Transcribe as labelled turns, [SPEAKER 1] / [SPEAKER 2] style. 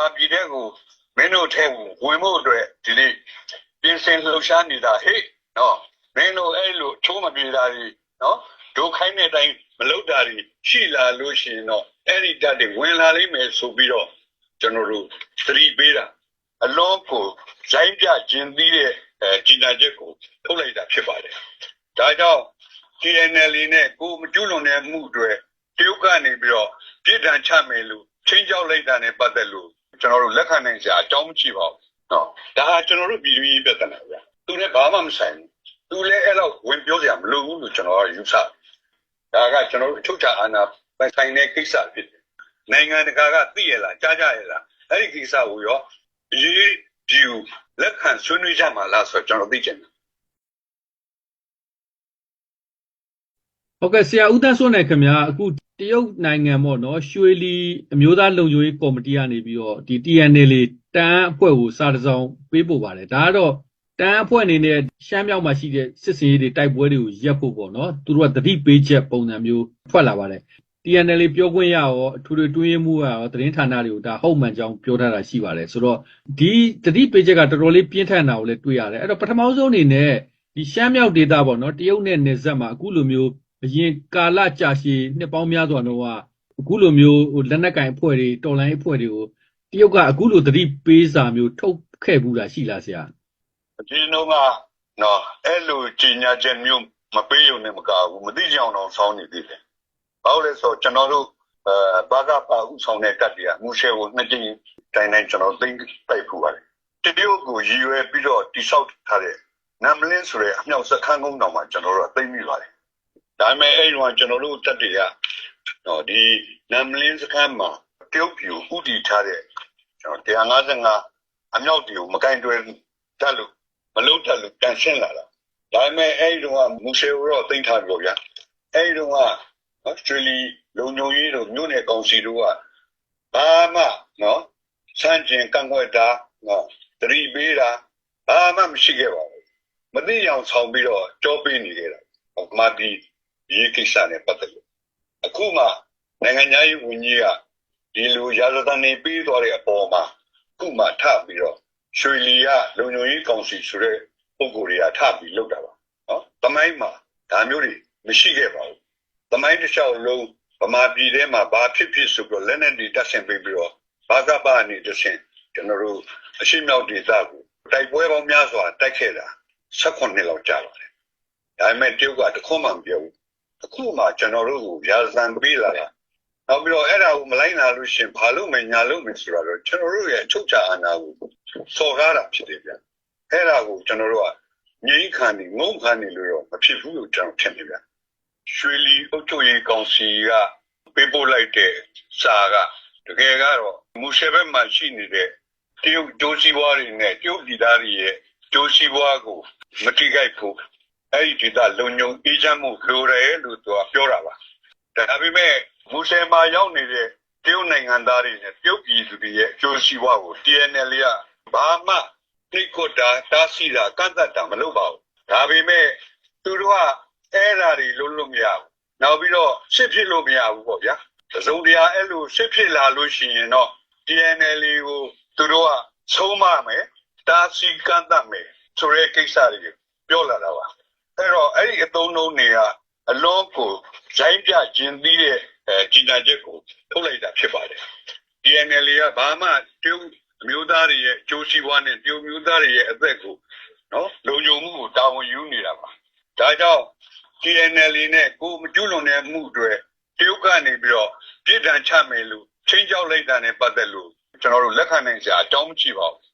[SPEAKER 1] မာပြည်တဲ့ကိုမင်းတို့ထဲကိုဝင်ဖို့အတွက်ဒီနေ့ပြင်ဆင်လှုပ်ရှားနေတာဟေ့နော်မင်းတို့အဲ့လိုချိုးမပြေတာတွေနော်ဒုခိုင်းတဲ့အတိုင်းမလုပ်တာတွေရှိလာလို့ရှိရင်တော့အဲ့ဒီတက်တွေဝင်လာလိမ့်မယ်ဆိုပြီးတော့ကျွန်တော်တို့သတိပေးတာအလုံးကိုဇိုင်းပြခြင်းသီးတဲ့ကြီးနာချက်ကိုထုတ်လိုက်တာဖြစ်ပါတယ်ဒါကြောင့် TNL နဲ့ကိုမကျွလွန်တဲ့မှုတွေတရုတ်ကနေပြီးတော့ပြည်ထန်ချမယ်လို့ချင်းကြောက်လိုက်တာနဲ့ပတ်သက်လို့ကျွန်တော်တို့လက်ခံနိုင်စရာအကြောင်းမရှိပါဘူးနော်ဒါကကျွန်တော်တို့ပြည်တွင်းရေးပြဿနာဗျာသူလည်းဘာမှမဆိုင်ဘူးသူလည်းအဲ့တော့ဝင်ပြောစရာမလိုဘူးလို့ကျွန်တော်ကယူဆဒါကကျွန်တော်တို့အချုပ်ချာအာဏာပိုင်ဆိုင်တဲ့ကိစ္စဖြစ်တယ်နိုင်ငံတကာကသိရလားကြားကြရလားအဲ့ဒီကိစ္စကိုရောရေးဒီလက်ခံဆွေးနွေးကြမှာလားဆိုတော့ကျွန်တော်သိချင်တယ်
[SPEAKER 2] ဟုတ်ကဲ့ဆရာဦးသန်းစိုးနိုင်ခင်ဗျာအခုတရုတ်နိုင်ငံပေါ့နော်ရွှေလီအမျိုးသားလုံခြုံရေးကော်မတီကနေပြီးတော့ဒီ TNL တန်းအဖွဲ့ကိုစာတစ်စောင်ပေးပို့ပါတယ်ဒါကတော့တန်းအဖွဲ့အနေနဲ့ရှမ်းမြောက်မှာရှိတဲ့စစ်စင်ရေးတွေတိုက်ပွဲတွေကိုရပ်ဖို့ပေါ့နော်သူတို့ကတတိပေးချက်ပုံစံမျိုးထွက်လာပါတယ် TNL ပြောခွင့်ရရောအထူးတွင်းရေးမှုရောသတင်းဌာနတွေကိုဒါဟုတ်မှန်ကြောင်းပြောထားတာရှိပါတယ်ဆိုတော့ဒီတတိပေးချက်ကတော်တော်လေးပြင်းထန်တာကိုလည်းတွေ့ရတယ်အဲ့တော့ပထမဆုံးအနေနဲ့ဒီရှမ်းမြောက်ဒေသပေါ့နော်တရုတ်နဲ့နယ်စပ်မှာအခုလိုမျိုးအရင်ကာလကြာရှည်နှစ်ပေါင်းများစွာတော့အခုလိုမျိုးလက်နက်ကင်အဖွဲ့တွေတော်လိုင်းအဖွဲ့တွေကိုတရုတ်ကအခုလိုတတိပေးစာမျိုးထုတ်ခဲ့ဘူးတာရှိလားဆရာ
[SPEAKER 1] အရင်တော့ကနော်အဲ့လိုကြီးညာချက်မျိုးမပေးရုံနဲ့မကဘူးမသိကြအောင်တော့စောင်းနေသေးတယ်ဘာလို့လဲဆိုတော့ကျွန်တော်တို့ဘာကပါဥဆောင်တဲ့တက်တွေကမူရှယ်ကိုနှစ်ကြိမ်တိုင်းကျွန်တော်သိမ့်ပိုက်ဖူးပါတယ်တရုတ်ကိုရည်ရွယ်ပြီးတော့တိဆောက်ထားတဲ့နမ်လင်းဆိုတဲ့အမြောက်စခန်းကုန်းတော်မှာကျွန်တော်တို့သိမ့်မိပါတယ်ဒါပေမဲ့အဲ့ဒီကကျွန်တော်တို့တက်တွေကနော်ဒီနမ်လင်းစခန်းမှာတရုတ်ပြည်ကိုဥတီထားတဲ့ကျွန်တော်155အမြောက်တွေကိုမကင်တွယ်တတ်လို့မလုပ်တတ်လို့တန်ရှင်းလာတာဒါပေမဲ့အဲ့ဒီကမူရှယ်ကိုတော့သိမ့်ထားပြီဗျာအဲ့ဒီကဩစတြေးလျလုံခြုံရေးတို့မြို့နယ်ကောင်စီတို့ကဘာမှနော်စံကျင်ကန့်ကွက်တာနော်တတိပေးတာဘာမှမရှိခဲ့ပါဘူးမသိအောင်ဆောင်ပြီးတော့ကြောပေးနေကြတာအမှန်ဒီရေးကိစ္စနဲ့ပတ်သက်လို့အခုမှနိုင်ငံရေးဝန်ကြီးကဒီလိုရာဇသံနေပြီးသွားတဲ့အပေါ်မှာအခုမှထပြီးတော့ရွှေလီကလုံခြုံရေးကောင်စီဆိုတဲ့ပုံကိုယ်တွေကထပြီးလုပ်တာပါနော်တမိုင်းမှာဒါမျိုးတွေမရှိခဲ့ပါဘူးသမိုင်းတစ်လျှောက်လုံးဗမာပြည်ထဲမှာဘာဖြစ်ဖြစ်ဆိုပြီးလက်နဲ့ဒီတက်ဆင်ပေးပြီးတော့ဘာကပါနေတဆင်ကျွန်တော်တို့အရှိမြောက်ဒေသကိုတိုက်ပွဲပေါင်းများစွာတိုက်ခဲ့တာ18နှစ်လောက်ကြာပါတယ်ဒါပေမဲ့တရုတ်ကတခွန်းမှမပြောဘူးအခုမှကျွန်တော်တို့ကိုရာဇသံပေးလာတာနောက်ပြီးတော့အဲ့ဒါကိုမလိုက်နာလို့ရှင်ဘာလို့မညာလို့မဆိုတော့ကျွန်တော်တို့ရဲ့အချုပ်ချာအာဏာကိုစော်ကားတာဖြစ်တယ်ဗျအဲ့ဒါကိုကျွန်တော်တို့ကငြိမ်းခံနေငုံခံနေလို့တော့မဖြစ်ဘူးလို့ကျွန်တော်ထင်တယ်ဗျရွှေလီအုပ်ချုပ်ရေးကောင်စီကပေးပို့လိုက်တဲ့စာကတကယ်ကတော့မူရှယ်ဘက်မှာရှိနေတဲ့တရုတ်ဒိုးစီဘွားတွေနဲ့တရုတ်ပြည်သားတွေရဲ့ဒိုးစီဘွားကိုမတိကြိုက်ဘူးအဲ့ဒီဒေသလုံခြုံအေးချမ်းမှုလိုတယ်လို့သူကပြောတာပါဒါပေမဲ့မူရှယ်မှာရောက်နေတဲ့တရုတ်နိုင်ငံသားတွေနဲ့တရုတ်ပြည်သူတွေရဲ့ဒိုးစီဘွားကို TNL ကဘာမှနှိတ်ခွတ်တာတားဆီးတာကန့်သတ်တာမလုပ်ပါဘူးဒါပေမဲ့သူတို့ကအဲ့ဓာတွေလုံးလို့မရဘူးနောက်ပြီးတော့ရှစ်ဖြစ်လို့မရဘူးပေါ့ဗျာသုံးတရားအဲ့လိုရှစ်ဖြစ်လာလို့ရှိရင်တော့ TNL ကိုသူတို့ကဆုံးမမယ်တားဆီးကန့်သတ်မယ်ဆိုတဲ့ကိစ္စတွေပြောလာတာပါအဲ့တော့အဲ့ဒီအသုံးနှုန်းတွေကအလုံးကိုဇိုင်းပြခြင်းသီးတဲ့ကြီးနာချက်ကိုထုတ်လိုက်တာဖြစ်ပါတယ် TNL ကဘာမှတရုတ်အမျိုးသားတွေရဲ့ကြိုးစီးပွားနဲ့တရုတ်မျိုးသားတွေရဲ့အသက်ကိုနော်လုံခြုံမှုကိုတာဝန်ယူနေတာပါဒါကြောင့် TNL နဲ့ကိုမကျွလွန်တဲ့မှုတွေတရုတ်ကနေပြီးတော့ပြည်ထန်ချမယ်လို့ချင်းကြောက်လိုက်တာနဲ့ပတ်သက်လို့ကျွန်တော်တို့လက်ခံနိုင်စရာအကြောင်းမရှိပါဘူး